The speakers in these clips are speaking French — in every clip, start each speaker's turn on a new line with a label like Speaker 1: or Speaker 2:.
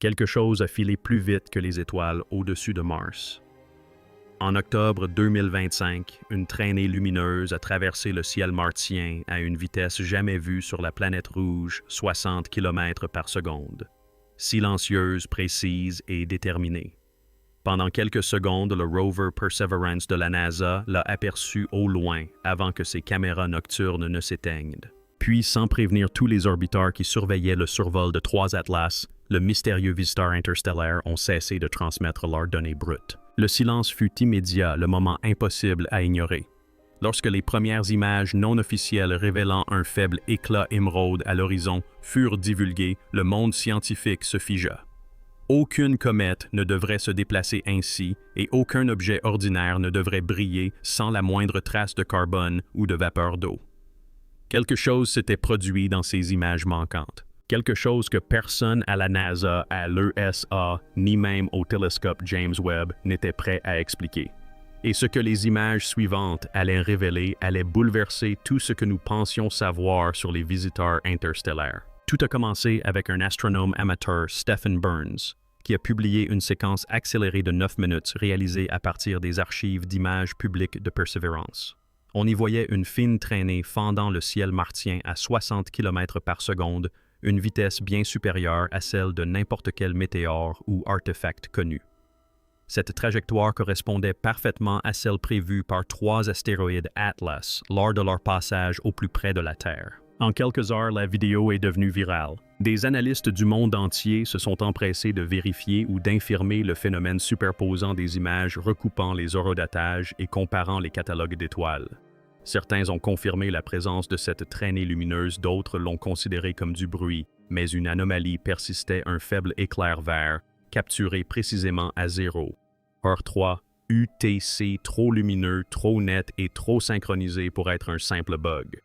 Speaker 1: Quelque chose a filé plus vite que les étoiles au-dessus de Mars. En octobre 2025, une traînée lumineuse a traversé le ciel martien à une vitesse jamais vue sur la planète rouge, 60 km par seconde. Silencieuse, précise et déterminée. Pendant quelques secondes, le rover Perseverance de la NASA l'a aperçu au loin avant que ses caméras nocturnes ne s'éteignent. Puis, sans prévenir tous les orbiteurs qui surveillaient le survol de 3 Atlas, le mystérieux visiteur interstellaire ont cessé de transmettre leurs données brutes. Le silence fut immédiat, le moment impossible à ignorer. Lorsque les premières images non officielles révélant un faible éclat émeraude à l'horizon furent divulguées, le monde scientifique se figea. Aucune comète ne devrait se déplacer ainsi et aucun objet ordinaire ne devrait briller sans la moindre trace de carbone ou de vapeur d'eau. Quelque chose s'était produit dans ces images manquantes. Quelque chose que personne à la NASA, à l'ESA, ni même au télescope James Webb n'était prêt à expliquer. Et ce que les images suivantes allaient révéler allait bouleverser tout ce que nous pensions savoir sur les visiteurs interstellaires. Tout a commencé avec un astronome amateur, Stephen Burns, qui a publié une séquence accélérée de 9 minutes réalisée à partir des archives d'images publiques de Perseverance. On y voyait une fine traînée fendant le ciel martien à 60 km par seconde, une vitesse bien supérieure à celle de n'importe quel météore ou artefact connu. Cette trajectoire correspondait parfaitement à celle prévue par 3 astéroïdes Atlas lors de leur passage au plus près de la Terre. En quelques heures, la vidéo est devenue virale. Des analystes du monde entier se sont empressés de vérifier ou d'infirmer le phénomène superposant des images recoupant les horodatages et comparant les catalogues d'étoiles. Certains ont confirmé la présence de cette traînée lumineuse, d'autres l'ont considérée comme du bruit, mais une anomalie persistait, un faible éclair vert, capturé précisément à 0. Heure 3, UTC trop lumineux, trop net et trop synchronisé pour être un simple bug.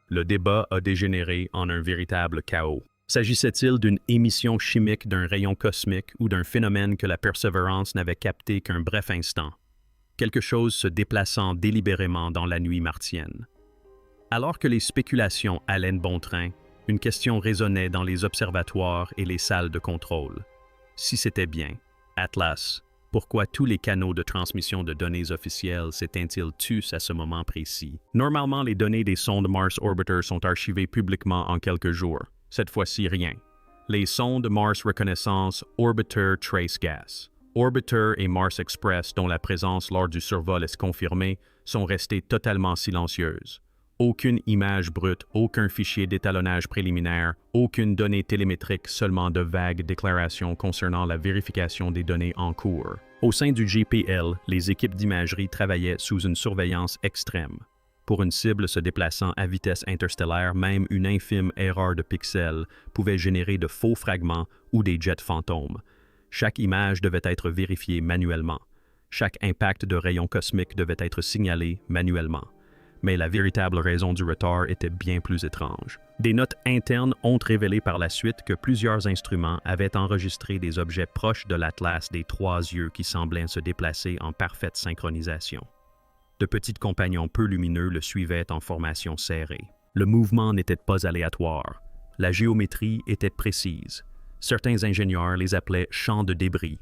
Speaker 1: Le débat a dégénéré en un véritable chaos. S'agissait-il d'une émission chimique d'un rayon cosmique ou d'un phénomène que la Perseverance n'avait capté qu'un bref instant? Quelque chose se déplaçant délibérément dans la nuit martienne. Alors que les spéculations allaient de bon train, une question résonnait dans les observatoires et les salles de contrôle. Si c'était bien, Atlas, pourquoi tous les canaux de transmission de données officielles s'éteignent-ils tous à ce moment précis? Normalement, les données des sondes Mars Orbiter sont archivées publiquement en quelques jours. Cette fois-ci, rien. Les sondes Mars Reconnaissance Orbiter Trace Gas, Orbiter et Mars Express, dont la présence lors du survol est confirmée, sont restées totalement silencieuses. Aucune image brute, aucun fichier d'étalonnage préliminaire, aucune donnée télémétrique, seulement de vagues déclarations concernant la vérification des données en cours. Au sein du GPL, les équipes d'imagerie travaillaient sous une surveillance extrême. Pour une cible se déplaçant à vitesse interstellaire, même une infime erreur de pixels pouvait générer de faux fragments ou des jets fantômes. Chaque image devait être vérifiée manuellement. Chaque impact de rayons cosmiques devait être signalé manuellement. Mais la véritable raison du retard était bien plus étrange. Des notes internes ont révélé par la suite que plusieurs instruments avaient enregistré des objets proches de l'Atlas des 3 yeux qui semblaient se déplacer en parfaite synchronisation. De petits compagnons peu lumineux le suivaient en formation serrée. Le mouvement n'était pas aléatoire. La géométrie était précise. Certains ingénieurs les appelaient champs de débris.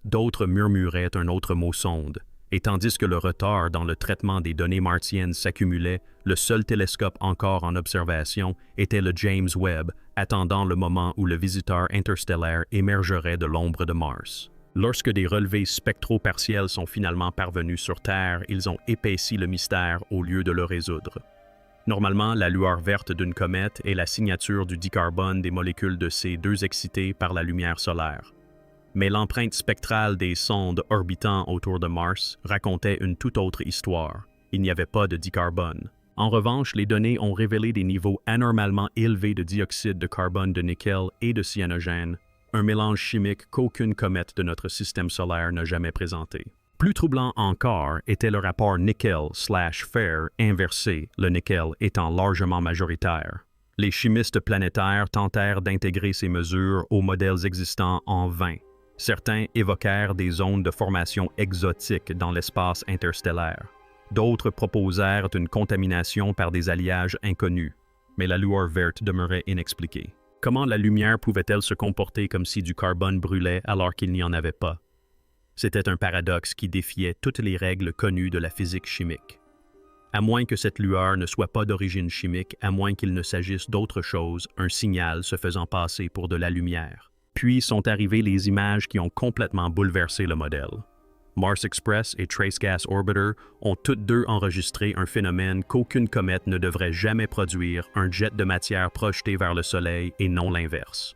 Speaker 1: D'autres murmuraient un autre mot sonde. Et tandis que le retard dans le traitement des données martiennes s'accumulait, le seul télescope encore en observation était le James Webb, attendant le moment où le visiteur interstellaire émergerait de l'ombre de Mars. Lorsque des relevés spectraux partiels sont finalement parvenus sur Terre, ils ont épaissi le mystère au lieu de le résoudre. Normalement, la lueur verte d'une comète est la signature du dicarbone des molécules de C2 excitées par la lumière solaire. Mais l'empreinte spectrale des sondes orbitant autour de Mars racontait une toute autre histoire. Il n'y avait pas de dicarbone. En revanche, les données ont révélé des niveaux anormalement élevés de dioxyde de carbone de nickel et de cyanogène, un mélange chimique qu'aucune comète de notre système solaire n'a jamais présenté. Plus troublant encore était le rapport nickel/fer inversé, le nickel étant largement majoritaire. Les chimistes planétaires tentèrent d'intégrer ces mesures aux modèles existants en vain. Certains évoquèrent des zones de formation exotiques dans l'espace interstellaire. D'autres proposèrent une contamination par des alliages inconnus, mais la lueur verte demeurait inexpliquée. Comment la lumière pouvait-elle se comporter comme si du carbone brûlait alors qu'il n'y en avait pas? C'était un paradoxe qui défiait toutes les règles connues de la physique chimique. À moins que cette lueur ne soit pas d'origine chimique, à moins qu'il ne s'agisse d'autre chose, un signal se faisant passer pour de la lumière. Puis sont arrivées les images qui ont complètement bouleversé le modèle. Mars Express et Trace Gas Orbiter ont toutes deux enregistré un phénomène qu'aucune comète ne devrait jamais produire, un jet de matière projeté vers le Soleil et non l'inverse.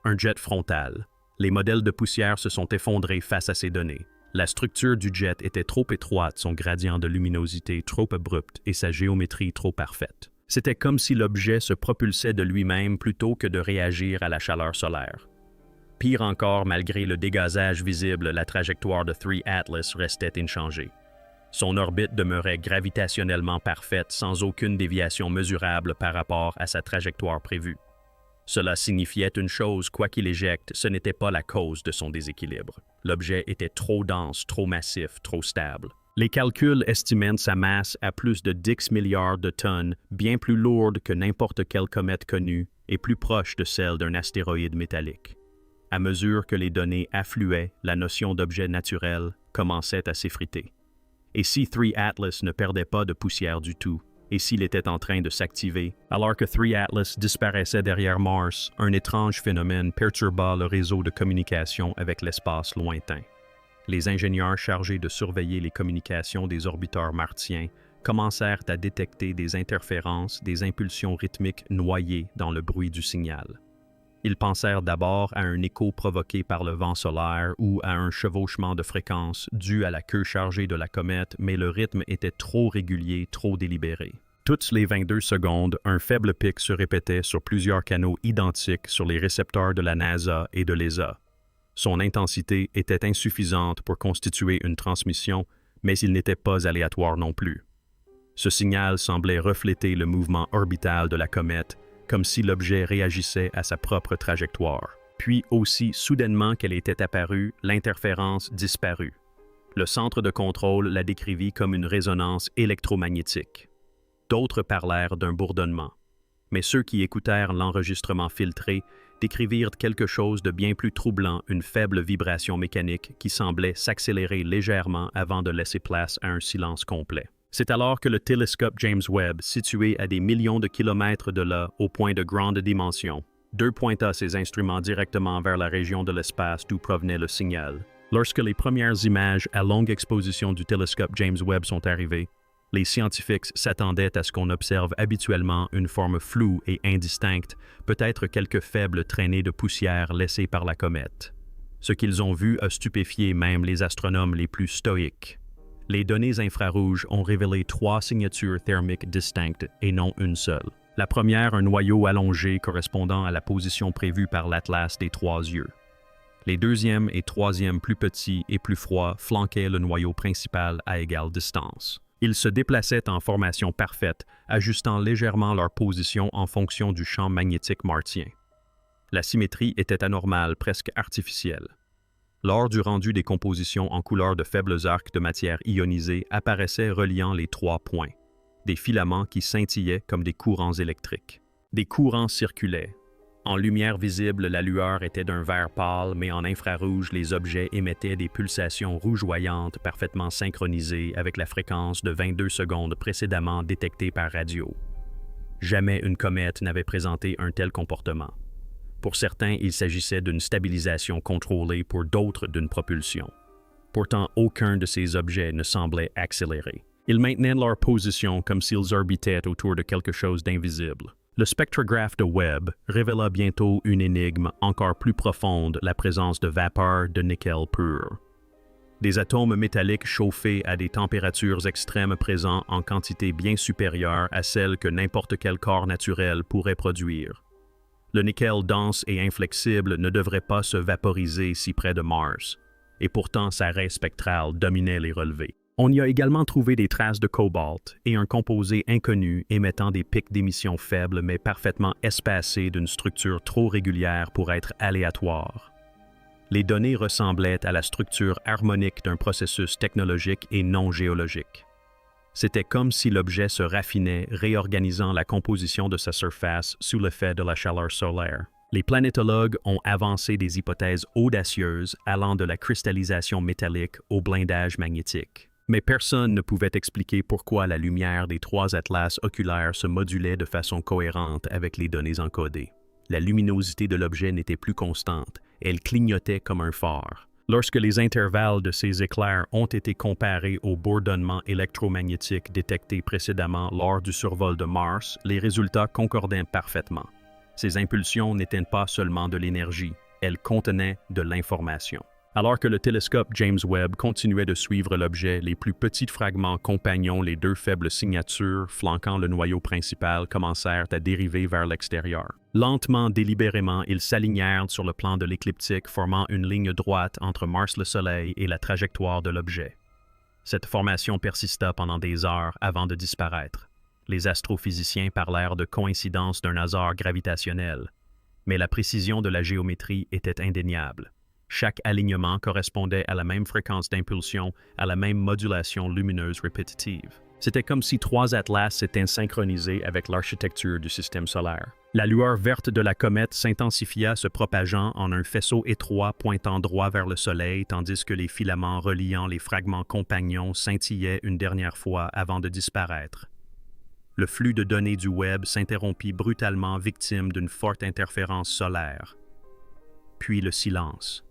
Speaker 1: Un jet frontal. Les modèles de poussière se sont effondrés face à ces données. La structure du jet était trop étroite, son gradient de luminosité trop abrupt et sa géométrie trop parfaite. C'était comme si l'objet se propulsait de lui-même plutôt que de réagir à la chaleur solaire. Pire encore, malgré le dégazage visible, la trajectoire de 3 Atlas restait inchangée. Son orbite demeurait gravitationnellement parfaite sans aucune déviation mesurable par rapport à sa trajectoire prévue. Cela signifiait une chose, quoi qu'il éjecte, ce n'était pas la cause de son déséquilibre. L'objet était trop dense, trop massif, trop stable. Les calculs estimaient sa masse à plus de 10 milliards de tonnes, bien plus lourde que n'importe quelle comète connue et plus proche de celle d'un astéroïde métallique. À mesure que les données affluaient, la notion d'objet naturel commençait à s'effriter. Et si 3 Atlas ne perdait pas de poussière du tout, et s'il était en train de s'activer, alors que 3 Atlas disparaissait derrière Mars, un étrange phénomène perturba le réseau de communication avec l'espace lointain. Les ingénieurs chargés de surveiller les communications des orbiteurs martiens commencèrent à détecter des interférences, des impulsions rythmiques noyées dans le bruit du signal. Ils pensèrent d'abord à un écho provoqué par le vent solaire ou à un chevauchement de fréquence dû à la queue chargée de la comète, mais le rythme était trop régulier, trop délibéré. Toutes les 22 secondes, un faible pic se répétait sur plusieurs canaux identiques sur les récepteurs de la NASA et de l'ESA. Son intensité était insuffisante pour constituer une transmission, mais il n'était pas aléatoire non plus. Ce signal semblait refléter le mouvement orbital de la comète, comme si l'objet réagissait à sa propre trajectoire. Puis, aussi soudainement qu'elle était apparue, l'interférence disparut. Le centre de contrôle la décrivit comme une résonance électromagnétique. D'autres parlèrent d'un bourdonnement. Mais ceux qui écoutèrent l'enregistrement filtré décrivirent quelque chose de bien plus troublant, une faible vibration mécanique qui semblait s'accélérer légèrement avant de laisser place à un silence complet. C'est alors que le télescope James Webb, situé à des millions de kilomètres de là, au point de grande dimension, pointa ses instruments directement vers la région de l'espace d'où provenait le signal. Lorsque les premières images à longue exposition du télescope James Webb sont arrivées, les scientifiques s'attendaient à ce qu'on observe habituellement une forme floue et indistincte, peut-être quelques faibles traînées de poussière laissées par la comète. Ce qu'ils ont vu a stupéfié même les astronomes les plus stoïques. Les données infrarouges ont révélé 3 signatures thermiques distinctes et non une seule. La première, un noyau allongé correspondant à la position prévue par l'atlas des 3 yeux. Les deuxième et troisième, plus petits et plus froids, flanquaient le noyau principal à égale distance. Ils se déplaçaient en formation parfaite, ajustant légèrement leur position en fonction du champ magnétique martien. La symétrie était anormale, presque artificielle. Lors du rendu des compositions en couleur de faibles arcs de matière ionisée apparaissaient reliant les 3 points, des filaments qui scintillaient comme des courants électriques. Des courants circulaient. En lumière visible, la lueur était d'un vert pâle, mais en infrarouge, les objets émettaient des pulsations rougeoyantes parfaitement synchronisées avec la fréquence de 22 secondes précédemment détectée par radio. Jamais une comète n'avait présenté un tel comportement. Pour certains, il s'agissait d'une stabilisation contrôlée, pour d'autres d'une propulsion. Pourtant, aucun de ces objets ne semblait accélérer. Ils maintenaient leur position comme s'ils orbitaient autour de quelque chose d'invisible. Le spectrographe de Webb révéla bientôt une énigme encore plus profonde, la présence de vapeur de nickel pur. Des atomes métalliques chauffés à des températures extrêmes présents en quantité bien supérieure à celle que n'importe quel corps naturel pourrait produire. Le nickel dense et inflexible ne devrait pas se vaporiser si près de Mars, et pourtant sa raie spectrale dominait les relevés. On y a également trouvé des traces de cobalt et un composé inconnu émettant des pics d'émission faibles mais parfaitement espacés d'une structure trop régulière pour être aléatoire. Les données ressemblaient à la structure harmonique d'un processus technologique et non géologique. C'était comme si l'objet se raffinait, réorganisant la composition de sa surface sous l'effet de la chaleur solaire. Les planétologues ont avancé des hypothèses audacieuses allant de la cristallisation métallique au blindage magnétique. Mais personne ne pouvait expliquer pourquoi la lumière des trois atlas oculaires se modulait de façon cohérente avec les données encodées. La luminosité de l'objet n'était plus constante, elle clignotait comme un phare. Lorsque les intervalles de ces éclairs ont été comparés au bourdonnement électromagnétique détecté précédemment lors du survol de Mars, les résultats concordaient parfaitement. Ces impulsions n'étaient pas seulement de l'énergie, elles contenaient de l'information. Alors que le télescope James Webb continuait de suivre l'objet, les plus petits fragments compagnons, les deux faibles signatures flanquant le noyau principal, commencèrent à dériver vers l'extérieur. Lentement, délibérément, ils s'alignèrent sur le plan de l'écliptique, formant une ligne droite entre Mars le Soleil et la trajectoire de l'objet. Cette formation persista pendant des heures avant de disparaître. Les astrophysiciens parlèrent de coïncidence d'un hasard gravitationnel, mais la précision de la géométrie était indéniable. Chaque alignement correspondait à la même fréquence d'impulsion, à la même modulation lumineuse répétitive. C'était comme si trois atlas s'étaient synchronisés avec l'architecture du système solaire. La lueur verte de la comète s'intensifia, se propageant en un faisceau étroit pointant droit vers le Soleil, tandis que les filaments reliant les fragments compagnons scintillaient une dernière fois avant de disparaître. Le flux de données du Webb s'interrompit brutalement, victime d'une forte interférence solaire. Puis le silence.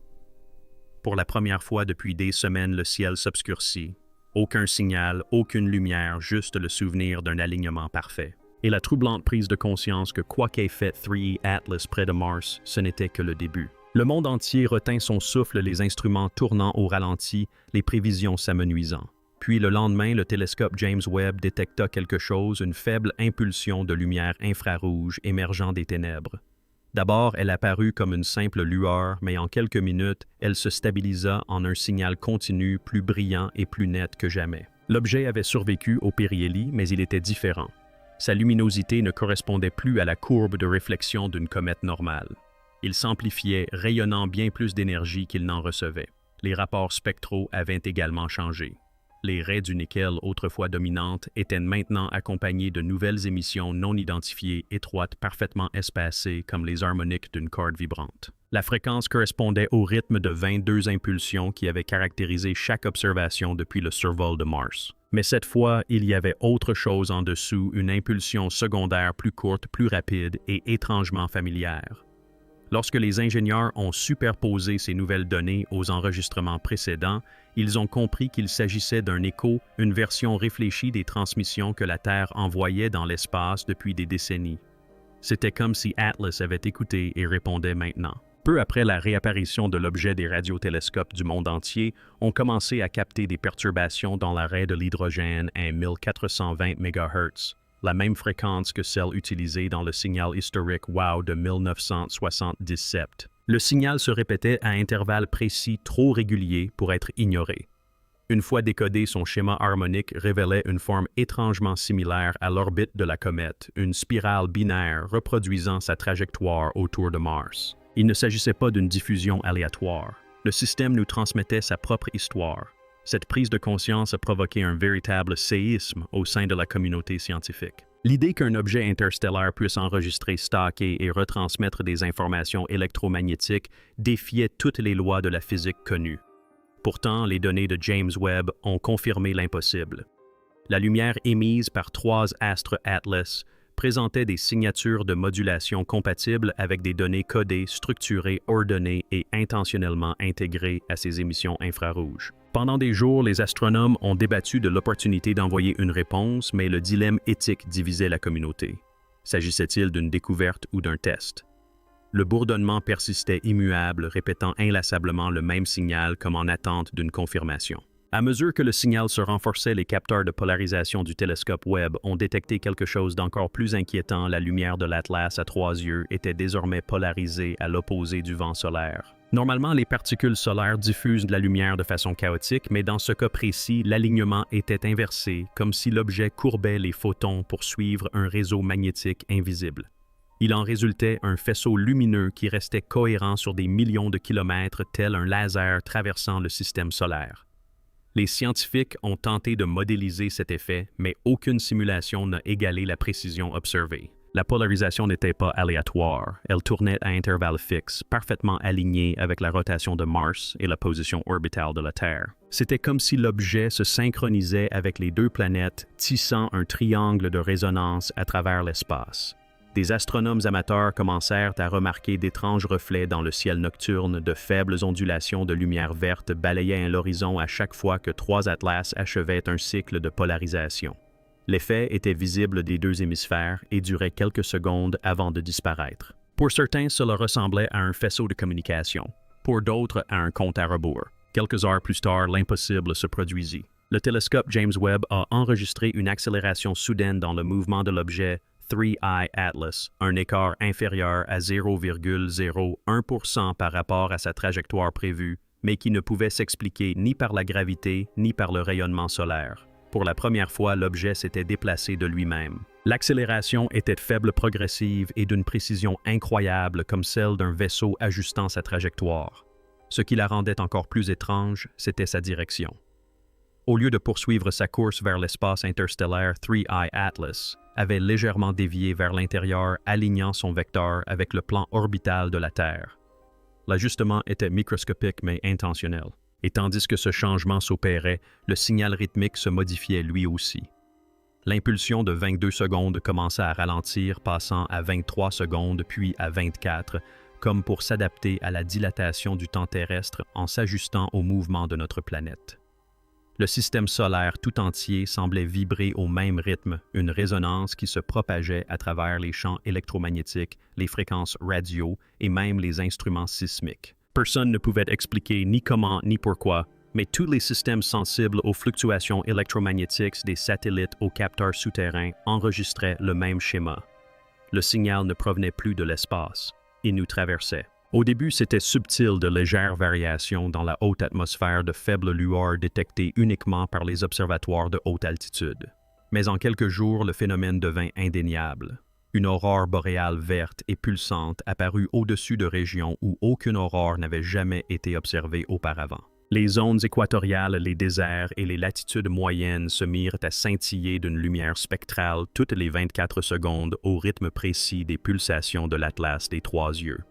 Speaker 1: Pour la première fois depuis des semaines, le ciel s'obscurcit. Aucun signal, aucune lumière, juste le souvenir d'un alignement parfait. Et la troublante prise de conscience que quoi qu'ait fait 3E Atlas près de Mars, ce n'était que le début. Le monde entier retint son souffle, les instruments tournant au ralenti, les prévisions s'amenuisant. Puis le lendemain, le télescope James Webb détecta quelque chose, une faible impulsion de lumière infrarouge émergeant des ténèbres. D'abord, elle apparut comme une simple lueur, mais en quelques minutes, elle se stabilisa en un signal continu, plus brillant et plus net que jamais. L'objet avait survécu au périhélie, mais il était différent. Sa luminosité ne correspondait plus à la courbe de réflexion d'une comète normale. Il s'amplifiait, rayonnant bien plus d'énergie qu'il n'en recevait. Les rapports spectraux avaient également changé. Les raies du nickel, autrefois dominantes, étaient maintenant accompagnées de nouvelles émissions non identifiées, étroites, parfaitement espacées, comme les harmoniques d'une corde vibrante. La fréquence correspondait au rythme de 22 impulsions qui avaient caractérisé chaque observation depuis le survol de Mars. Mais cette fois, il y avait autre chose en dessous, une impulsion secondaire plus courte, plus rapide et étrangement familière. Lorsque les ingénieurs ont superposé ces nouvelles données aux enregistrements précédents, ils ont compris qu'il s'agissait d'un écho, une version réfléchie des transmissions que la Terre envoyait dans l'espace depuis des décennies. C'était comme si Atlas avait écouté et répondait maintenant. Peu après la réapparition de l'objet des radiotélescopes du monde entier, on commençait à capter des perturbations dans l'arrêt de l'hydrogène à 1420 MHz. La même fréquence que celle utilisée dans le signal historique WOW de 1977. Le signal se répétait à intervalles précis trop réguliers pour être ignoré. Une fois décodé, son schéma harmonique révélait une forme étrangement similaire à l'orbite de la comète, une spirale binaire reproduisant sa trajectoire autour de Mars. Il ne s'agissait pas d'une diffusion aléatoire. Le système nous transmettait sa propre histoire. Cette prise de conscience a provoqué un véritable séisme au sein de la communauté scientifique. L'idée qu'un objet interstellaire puisse enregistrer, stocker et retransmettre des informations électromagnétiques défiait toutes les lois de la physique connues. Pourtant, les données de James Webb ont confirmé l'impossible. La lumière émise par trois astres Atlas présentait des signatures de modulation compatibles avec des données codées, structurées, ordonnées et intentionnellement intégrées à ces émissions infrarouges. Pendant des jours, les astronomes ont débattu de l'opportunité d'envoyer une réponse, mais le dilemme éthique divisait la communauté. S'agissait-il d'une découverte ou d'un test? Le bourdonnement persistait immuable, répétant inlassablement le même signal comme en attente d'une confirmation. À mesure que le signal se renforçait, les capteurs de polarisation du télescope Webb ont détecté quelque chose d'encore plus inquiétant. La lumière de l'Atlas à 3 yeux était désormais polarisée à l'opposé du vent solaire. Normalement, les particules solaires diffusent de la lumière de façon chaotique, mais dans ce cas précis, l'alignement était inversé, comme si l'objet courbait les photons pour suivre un réseau magnétique invisible. Il en résultait un faisceau lumineux qui restait cohérent sur des millions de kilomètres, tel un laser traversant le système solaire. Les scientifiques ont tenté de modéliser cet effet, mais aucune simulation n'a égalé la précision observée. La polarisation n'était pas aléatoire, elle tournait à intervalles fixes, parfaitement alignés avec la rotation de Mars et la position orbitale de la Terre. C'était comme si l'objet se synchronisait avec les deux planètes, tissant un triangle de résonance à travers l'espace. Des astronomes amateurs commencèrent à remarquer d'étranges reflets dans le ciel nocturne, de faibles ondulations de lumière verte balayaient l'horizon à chaque fois que trois atlas achevaient un cycle de polarisation. L'effet était visible des deux hémisphères et durait quelques secondes avant de disparaître. Pour certains, cela ressemblait à un faisceau de communication. Pour d'autres, à un compte à rebours. Quelques heures plus tard, l'impossible se produisit. Le télescope James Webb a enregistré une accélération soudaine dans le mouvement de l'objet 3I Atlas, un écart inférieur à 0,01% par rapport à sa trajectoire prévue, mais qui ne pouvait s'expliquer ni par la gravité ni par le rayonnement solaire. Pour la première fois, l'objet s'était déplacé de lui-même. L'accélération était faible progressive et d'une précision incroyable comme celle d'un vaisseau ajustant sa trajectoire. Ce qui la rendait encore plus étrange, c'était sa direction. Au lieu de poursuivre sa course vers l'espace interstellaire, 3I Atlas avait légèrement dévié vers l'intérieur, alignant son vecteur avec le plan orbital de la Terre. L'ajustement était microscopique mais intentionnel. Et tandis que ce changement s'opérait, le signal rythmique se modifiait lui aussi. L'impulsion de 22 secondes commença à ralentir, passant à 23 secondes puis à 24, comme pour s'adapter à la dilatation du temps terrestre en s'ajustant au mouvement de notre planète. Le système solaire tout entier semblait vibrer au même rythme, une résonance qui se propageait à travers les champs électromagnétiques, les fréquences radio et même les instruments sismiques. Personne ne pouvait expliquer ni comment ni pourquoi, mais tous les systèmes sensibles aux fluctuations électromagnétiques des satellites aux capteurs souterrains enregistraient le même schéma. Le signal ne provenait plus de l'espace, il nous traversait. Au début, c'était subtil de légères variations dans la haute atmosphère de faibles lueurs détectées uniquement par les observatoires de haute altitude. Mais en quelques jours, le phénomène devint indéniable. Une aurore boréale verte et pulsante apparut au-dessus de régions où aucune aurore n'avait jamais été observée auparavant. Les zones équatoriales, les déserts et les latitudes moyennes se mirent à scintiller d'une lumière spectrale toutes les 24 secondes au rythme précis des pulsations de l'Atlas des trois yeux.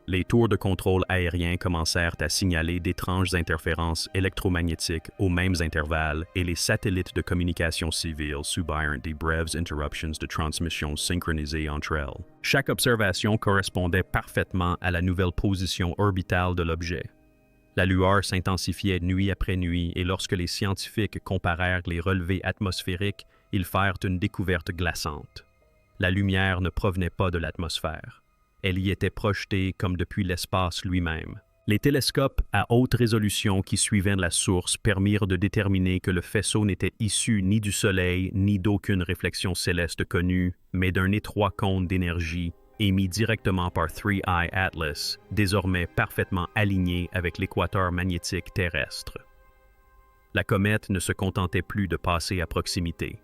Speaker 1: Les tours de contrôle aérien commencèrent à signaler d'étranges interférences électromagnétiques aux mêmes intervalles et les satellites de communication civile subirent des brèves interruptions de transmission synchronisées entre elles. Chaque observation correspondait parfaitement à la nouvelle position orbitale de l'objet. La lueur s'intensifiait nuit après nuit et lorsque les scientifiques comparèrent les relevés atmosphériques, ils firent une découverte glaçante. La lumière ne provenait pas de l'atmosphère. Elle y était projetée comme depuis l'espace lui-même. Les télescopes à haute résolution qui suivaient la source permirent de déterminer que le faisceau n'était issu ni du Soleil ni d'aucune réflexion céleste connue, mais d'un étroit cône d'énergie émis directement par 3I Atlas, désormais parfaitement aligné avec l'équateur magnétique terrestre. La comète ne se contentait plus de passer à proximité.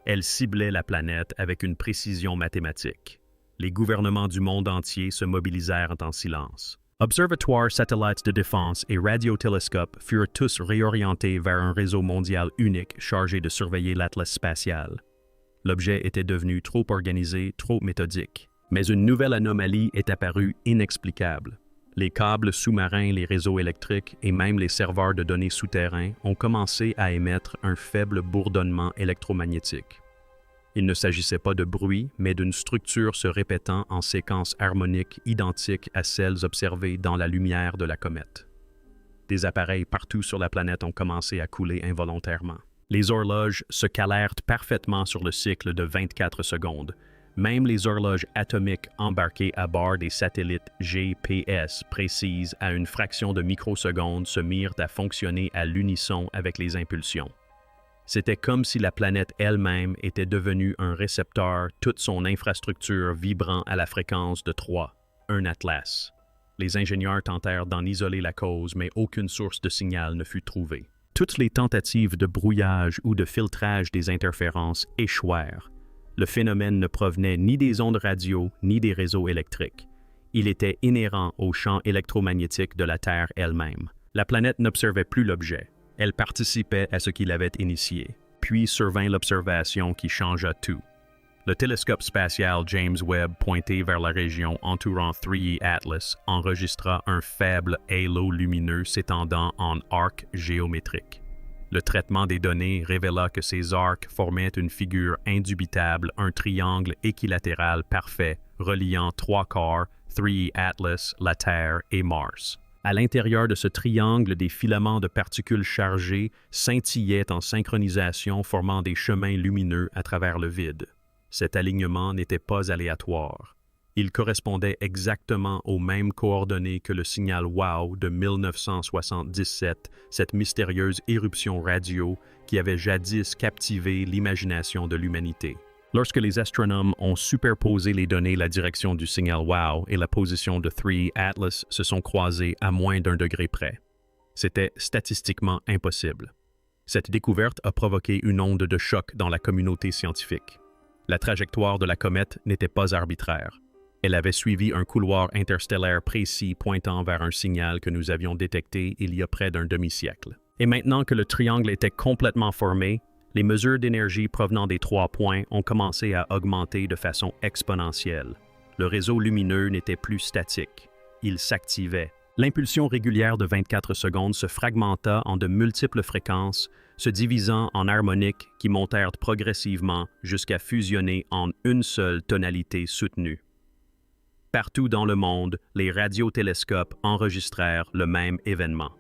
Speaker 1: Elle ciblait la planète avec une précision mathématique. Les gouvernements du monde entier se mobilisèrent en silence. Observatoires, satellites de défense et radiotélescopes furent tous réorientés vers un réseau mondial unique chargé de surveiller l'atlas spatial. L'objet était devenu trop organisé, trop méthodique. Mais une nouvelle anomalie est apparue inexplicable. Les câbles sous-marins, les réseaux électriques et même les serveurs de données souterrains ont commencé à émettre un faible bourdonnement électromagnétique. Il ne s'agissait pas de bruit, mais d'une structure se répétant en séquences harmoniques identiques à celles observées dans la lumière de la comète. Des appareils partout sur la planète ont commencé à couler involontairement. Les horloges se calèrent parfaitement sur le cycle de 24 secondes. Même les horloges atomiques embarquées à bord des satellites GPS précises à une fraction de microseconde se mirent à fonctionner à l'unisson avec les impulsions. C'était comme si la planète elle-même était devenue un récepteur, toute son infrastructure vibrant à la fréquence de 3, un atlas. Les ingénieurs tentèrent d'en isoler la cause, mais aucune source de signal ne fut trouvée. Toutes les tentatives de brouillage ou de filtrage des interférences échouèrent. Le phénomène ne provenait ni des ondes radio ni des réseaux électriques. Il était inhérent au champ électromagnétique de la Terre elle-même. La planète n'observait plus l'objet. Elle participait à ce qu'il avait initié, puis survint l'observation qui changea tout. Le télescope spatial James Webb pointé vers la région entourant 3E Atlas enregistra un faible halo lumineux s'étendant en arc géométrique. Le traitement des données révéla que ces arcs formaient une figure indubitable, un triangle équilatéral parfait reliant trois corps, 3E Atlas, la Terre et Mars. À l'intérieur de ce triangle, des filaments de particules chargées scintillaient en synchronisation, formant des chemins lumineux à travers le vide. Cet alignement n'était pas aléatoire. Il correspondait exactement aux mêmes coordonnées que le signal WOW de 1977, cette mystérieuse éruption radio qui avait jadis captivé l'imagination de l'humanité. Lorsque les astronomes ont superposé les données, la direction du signal WOW et la position de 3E Atlas se sont croisées à moins d'1 degré près. C'était statistiquement impossible. Cette découverte a provoqué une onde de choc dans la communauté scientifique. La trajectoire de la comète n'était pas arbitraire. Elle avait suivi un couloir interstellaire précis pointant vers un signal que nous avions détecté il y a près d'un demi-siècle. Et maintenant que le triangle était complètement formé, les mesures d'énergie provenant des 3 points ont commencé à augmenter de façon exponentielle. Le réseau lumineux n'était plus statique. Il s'activait. L'impulsion régulière de 24 secondes se fragmenta en de multiples fréquences, se divisant en harmoniques qui montèrent progressivement jusqu'à fusionner en une seule tonalité soutenue. Partout dans le monde, les radiotélescopes enregistrèrent le même événement.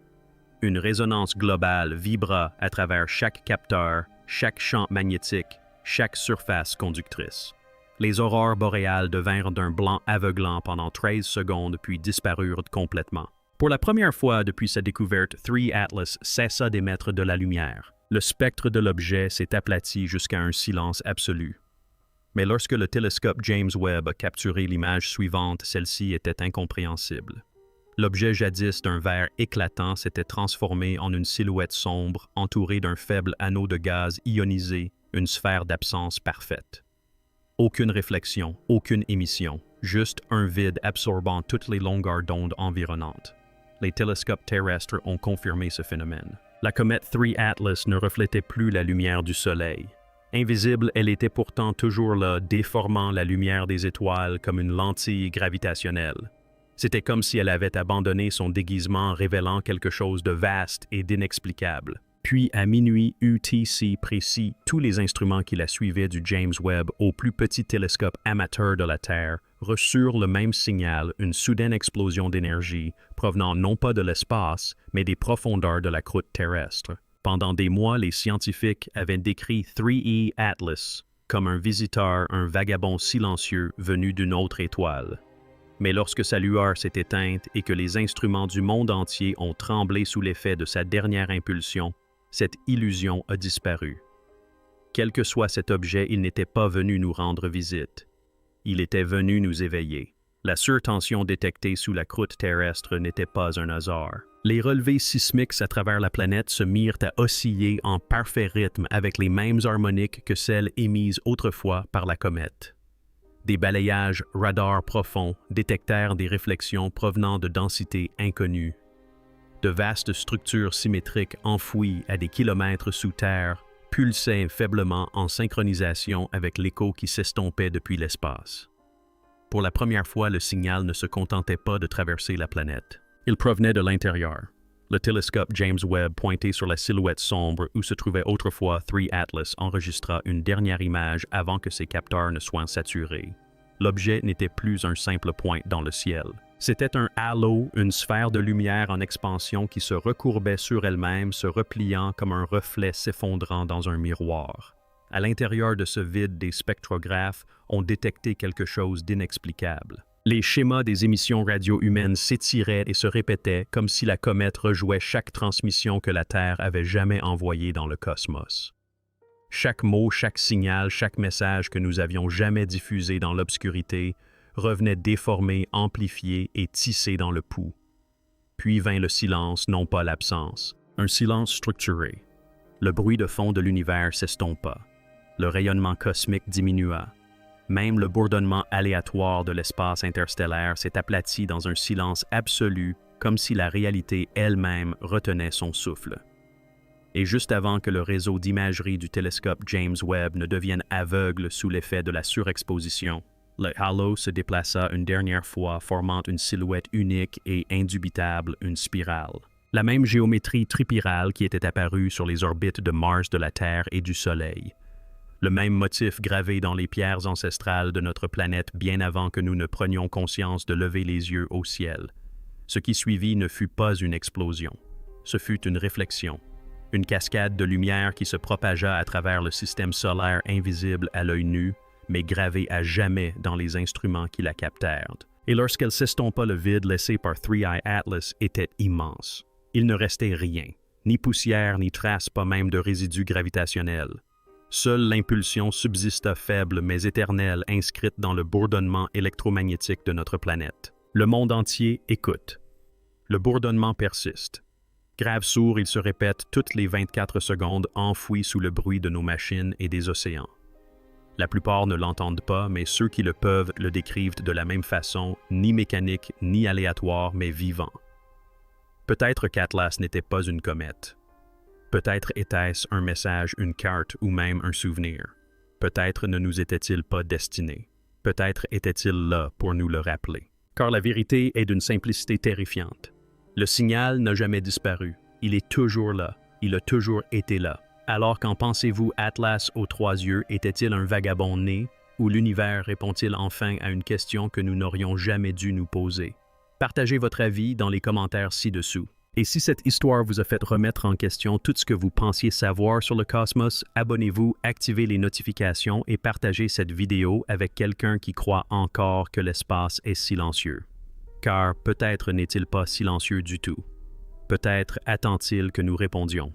Speaker 1: Une résonance globale vibra à travers chaque capteur, chaque champ magnétique, chaque surface conductrice. Les aurores boréales devinrent d'un blanc aveuglant pendant 13 secondes puis disparurent complètement. Pour la première fois depuis sa découverte, 3E Atlas cessa d'émettre de la lumière. Le spectre de l'objet s'est aplati jusqu'à un silence absolu. Mais lorsque le télescope James Webb a capturé l'image suivante, celle-ci était incompréhensible. L'objet jadis d'un vert éclatant s'était transformé en une silhouette sombre entourée d'un faible anneau de gaz ionisé, une sphère d'absence parfaite. Aucune réflexion, aucune émission, juste un vide absorbant toutes les longueurs d'onde environnantes. Les télescopes terrestres ont confirmé ce phénomène. La comète 3E Atlas ne reflétait plus la lumière du Soleil. Invisible, elle était pourtant toujours là, déformant la lumière des étoiles comme une lentille gravitationnelle. C'était comme si elle avait abandonné son déguisement, révélant quelque chose de vaste et d'inexplicable. Puis, à minuit UTC précis, tous les instruments qui la suivaient du James Webb au plus petit télescope amateur de la Terre reçurent le même signal, une soudaine explosion d'énergie provenant non pas de l'espace, mais des profondeurs de la croûte terrestre. Pendant des mois, les scientifiques avaient décrit 3E Atlas comme un visiteur, un vagabond silencieux venu d'une autre étoile. Mais lorsque sa lueur s'est éteinte et que les instruments du monde entier ont tremblé sous l'effet de sa dernière impulsion, cette illusion a disparu. Quel que soit cet objet, il n'était pas venu nous rendre visite. Il était venu nous éveiller. La surtension détectée sous la croûte terrestre n'était pas un hasard. Les relevés sismiques à travers la planète se mirent à osciller en parfait rythme avec les mêmes harmoniques que celles émises autrefois par la comète. Des balayages radars profonds détectèrent des réflexions provenant de densités inconnues. De vastes structures symétriques enfouies à des kilomètres sous terre pulsaient faiblement en synchronisation avec l'écho qui s'estompait depuis l'espace. Pour la première fois, le signal ne se contentait pas de traverser la planète. Il provenait de l'intérieur. Le télescope James Webb pointé sur la silhouette sombre où se trouvait autrefois 3E Atlas enregistra une dernière image avant que ses capteurs ne soient saturés. L'objet n'était plus un simple point dans le ciel. C'était un halo, une sphère de lumière en expansion qui se recourbait sur elle-même, se repliant comme un reflet s'effondrant dans un miroir. À l'intérieur de ce vide, des spectrographes ont détecté quelque chose d'inexplicable. Les schémas des émissions radio humaines s'étiraient et se répétaient comme si la comète rejouait chaque transmission que la Terre avait jamais envoyée dans le cosmos. Chaque mot, chaque signal, chaque message que nous avions jamais diffusé dans l'obscurité revenait déformé, amplifié et tissé dans le pouls. Puis vint le silence, non pas l'absence. Un silence structuré. Le bruit de fond de l'univers s'estompa. Le rayonnement cosmique diminua. Même le bourdonnement aléatoire de l'espace interstellaire s'est aplati dans un silence absolu, comme si la réalité elle-même retenait son souffle. Et juste avant que le réseau d'imagerie du télescope James Webb ne devienne aveugle sous l'effet de la surexposition, le halo se déplaça une dernière fois, formant une silhouette unique et indubitable, une spirale. La même géométrie tripyrale qui était apparue sur les orbites de Mars, de la Terre et du Soleil. Le même motif gravé dans les pierres ancestrales de notre planète bien avant que nous ne prenions conscience de lever les yeux au ciel. Ce qui suivit ne fut pas une explosion. Ce fut une réflexion. Une cascade de lumière qui se propagea à travers le système solaire invisible à l'œil nu, mais gravée à jamais dans les instruments qui la captèrent. Et lorsqu'elle s'estompa, le vide laissé par Three Eye Atlas était immense. Il ne restait rien, ni poussière, ni trace, pas même de résidus gravitationnels. Seule l'impulsion subsista faible mais éternelle, inscrite dans le bourdonnement électromagnétique de notre planète. Le monde entier écoute. Le bourdonnement persiste. Grave sourd, il se répète toutes les 24 secondes, enfoui sous le bruit de nos machines et des océans. La plupart ne l'entendent pas, mais ceux qui le peuvent le décrivent de la même façon, ni mécanique, ni aléatoire, mais vivant. Peut-être qu'Atlas n'était pas une comète. Peut-être était-ce un message, une carte ou même un souvenir. Peut-être ne nous était-il pas destiné. Peut-être était-il là pour nous le rappeler. Car la vérité est d'une simplicité terrifiante. Le signal n'a jamais disparu. Il est toujours là. Il a toujours été là. Alors qu'en pensez-vous, Atlas aux 3 yeux était-il un vagabond né, ou l'univers répond-il enfin à une question que nous n'aurions jamais dû nous poser? Partagez votre avis dans les commentaires ci-dessous. Et si cette histoire vous a fait remettre en question tout ce que vous pensiez savoir sur le cosmos, abonnez-vous, activez les notifications et partagez cette vidéo avec quelqu'un qui croit encore que l'espace est silencieux. Car peut-être n'est-il pas silencieux du tout. Peut-être attend-il que nous répondions.